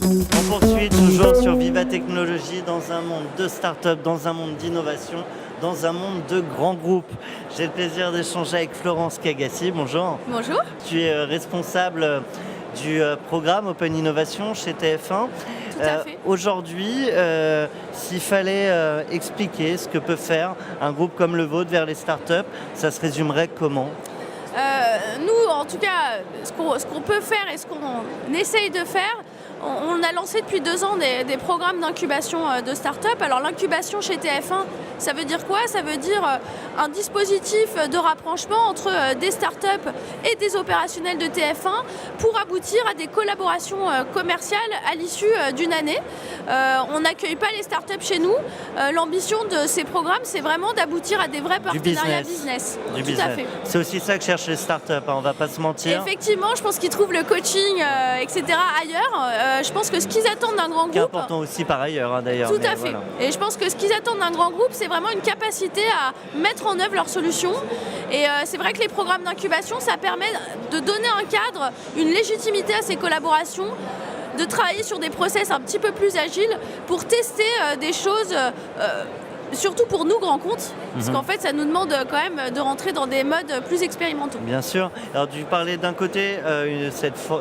On poursuit toujours sur Viva Technologie dans un monde de start-up, dans un monde d'innovation, dans un monde de grands groupes. J'ai le plaisir d'échanger avec Florence Cagassi. Bonjour. Bonjour. Tu es responsable du programme Open Innovation chez TF1. Tout à fait. Aujourd'hui, s'il fallait expliquer ce que peut faire un groupe comme le vôtre vers les startups, ça se résumerait comment ? Nous, en tout cas, ce qu'on peut faire et ce qu'on essaye de faire, on a lancé depuis 2 ans des programmes d'incubation de start-up. Alors l'incubation chez TF1, ça veut dire quoi ? Ça veut dire un dispositif de rapprochement entre des start-up et des opérationnels de TF1 pour aboutir à des collaborations commerciales à l'issue d'une année. On n'accueille pas les start-up chez nous. L'ambition de ces programmes, c'est vraiment d'aboutir à des vrais partenariats business. Tout à fait. C'est aussi ça que cherchent les start-up, hein, on ne va pas se mentir. Effectivement, je pense qu'ils trouvent le coaching, etc. ailleurs. Je pense que ce qu'ils attendent d'un grand groupe... C'est important aussi par ailleurs, hein, d'ailleurs. Tout à fait. Voilà. Et je pense que ce qu'ils attendent d'un grand groupe, c'est vraiment une capacité à mettre en œuvre leurs solutions. Et c'est vrai que les programmes d'incubation, ça permet de donner un cadre, une légitimité à ces collaborations, de travailler sur des process un petit peu plus agiles pour tester des choses... surtout pour nous, grands comptes, parce qu'en fait, ça nous demande quand même de rentrer dans des modes plus expérimentaux. Bien sûr. Alors, tu parlais d'un côté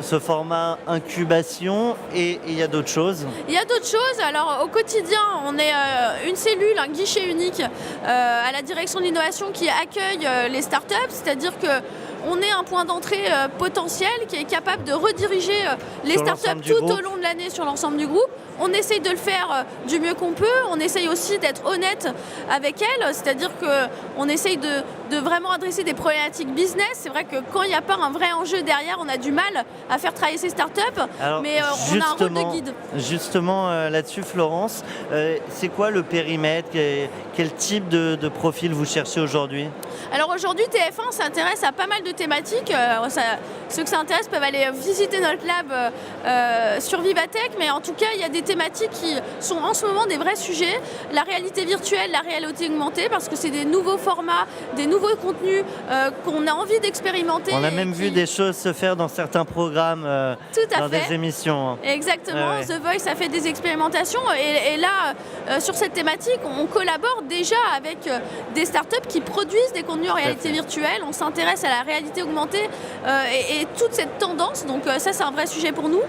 ce format incubation, et il y a d'autres choses. Il y a d'autres choses. Alors, au quotidien, on est une cellule, un guichet unique à la direction de l'innovation qui accueille les startups, c'est-à-dire que on est un point d'entrée potentiel qui est capable de rediriger les startups tout au long de l'année sur l'ensemble du groupe. On essaye de le faire du mieux qu'on peut. On essaye aussi d'être honnête avec elles, c'est-à-dire qu'on essaye de vraiment adresser des problématiques business. C'est vrai que quand il n'y a pas un vrai enjeu derrière, on a du mal à faire travailler ces startups, mais on a un rôle de guide. Justement, là-dessus, Florence, c'est quoi le périmètre ? Quel type de profil vous cherchez aujourd'hui ? Alors aujourd'hui, TF1 s'intéresse à pas mal de thématiques. Ceux que ça intéresse peuvent aller visiter notre lab sur Vivatech, mais en tout cas, il y a des thématiques qui sont en ce moment des vrais sujets. La réalité virtuelle, la réalité augmentée, parce que c'est des nouveaux formats, des nouveaux contenus qu'on a envie d'expérimenter. On a même vu des choses se faire dans certains programmes, dans des émissions. Exactement. The Voice a fait des expérimentations et là, sur cette thématique, on collabore déjà avec des startups qui produisent des contenus en réalité virtuelle. On s'intéresse à la réalité augmentée et toute cette tendance. Donc ça, c'est un vrai sujet pour nous.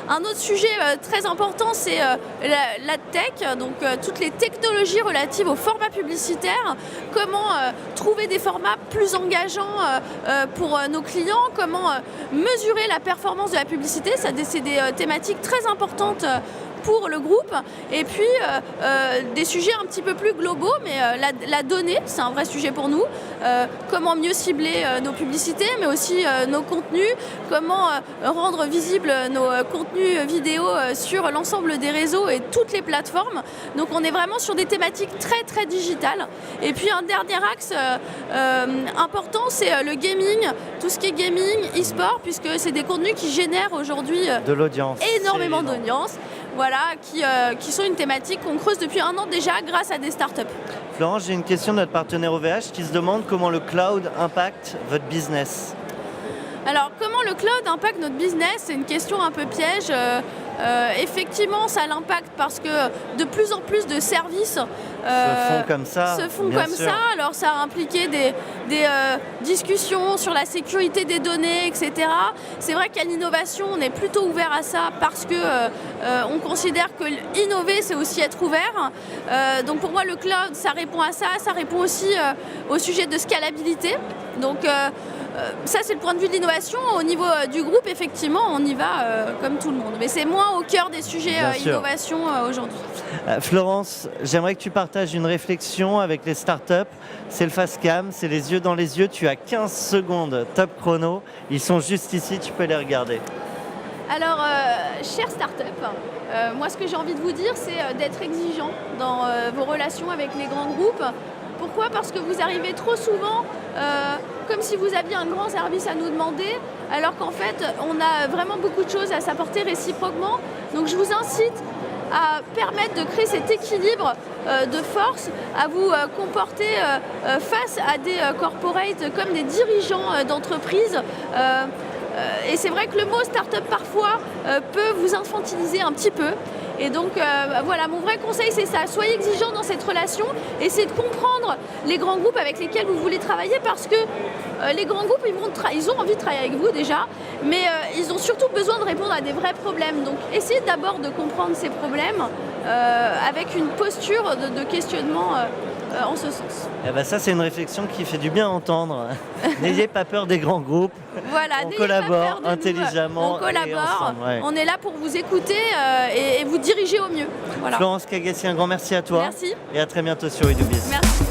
Un autre sujet très important, c'est la tech, donc toutes les technologies relatives au format publicitaire. Comment trouver des formats plus engageants pour nos clients, comment mesurer la performance de la publicité. Ça, c'est des thématiques très importantes pour le groupe, et puis des sujets un petit peu plus globaux, mais la donnée, c'est un vrai sujet pour nous. Comment mieux cibler nos publicités, mais aussi nos contenus, comment rendre visibles nos contenus vidéo sur l'ensemble des réseaux et toutes les plateformes. Donc on est vraiment sur des thématiques très très digitales. Et puis un dernier axe important, c'est le gaming, tout ce qui est gaming, e-sport, puisque c'est des contenus qui génèrent aujourd'hui de l'audience, énormément d'audience. Voilà, qui sont une thématique qu'on creuse depuis 1 an déjà grâce à des startups. Florence, j'ai une question de notre partenaire OVH qui se demande comment le cloud impacte votre business. Alors, comment le cloud impacte notre business ? C'est une question un peu piège. Effectivement, ça l'impacte parce que de plus en plus de services se font comme ça. Alors, ça a impliqué des discussions sur la sécurité des données, etc. C'est vrai qu'à l'innovation, on est plutôt ouvert à ça parce que on considère que innover, c'est aussi être ouvert. Donc, pour moi, le cloud, ça répond à ça. Ça répond aussi au sujet de scalabilité. Donc, ça, c'est le point de vue de l'innovation. Au niveau du groupe, effectivement, on y va comme tout le monde. Mais c'est moins au cœur des sujets innovation aujourd'hui. Florence, j'aimerais que tu partages une réflexion avec les startups. C'est le face cam, c'est les yeux dans les yeux. Tu as 15 secondes, top chrono. Ils sont juste ici, tu peux les regarder. Alors, chers startups, moi, ce que j'ai envie de vous dire, c'est d'être exigeant dans vos relations avec les grands groupes. Pourquoi ? Parce que vous arrivez trop souvent comme si vous aviez un grand service à nous demander, alors qu'en fait, on a vraiment beaucoup de choses à s'apporter réciproquement. Donc je vous incite à permettre de créer cet équilibre de force, à vous comporter face à des corporates comme des dirigeants d'entreprise. Et c'est vrai que le mot start-up parfois peut vous infantiliser un petit peu. Et donc voilà, mon vrai conseil c'est ça, soyez exigeants dans cette relation, essayez de comprendre les grands groupes avec lesquels vous voulez travailler parce que les grands groupes ils ont envie de travailler avec vous déjà, mais ils ont surtout besoin de répondre à des vrais problèmes. Donc essayez d'abord de comprendre ces problèmes avec une posture de questionnement en ce sens. Eh ben ça c'est une réflexion qui fait du bien à entendre. N'ayez pas peur des grands groupes. Voilà, on collabore intelligemment. On collabore, ensemble, ouais. On est là pour vous écouter et vous diriger au mieux. Voilà. Florence Cagassi, un grand merci à toi. Merci. Et à très bientôt sur Edubiz. Merci.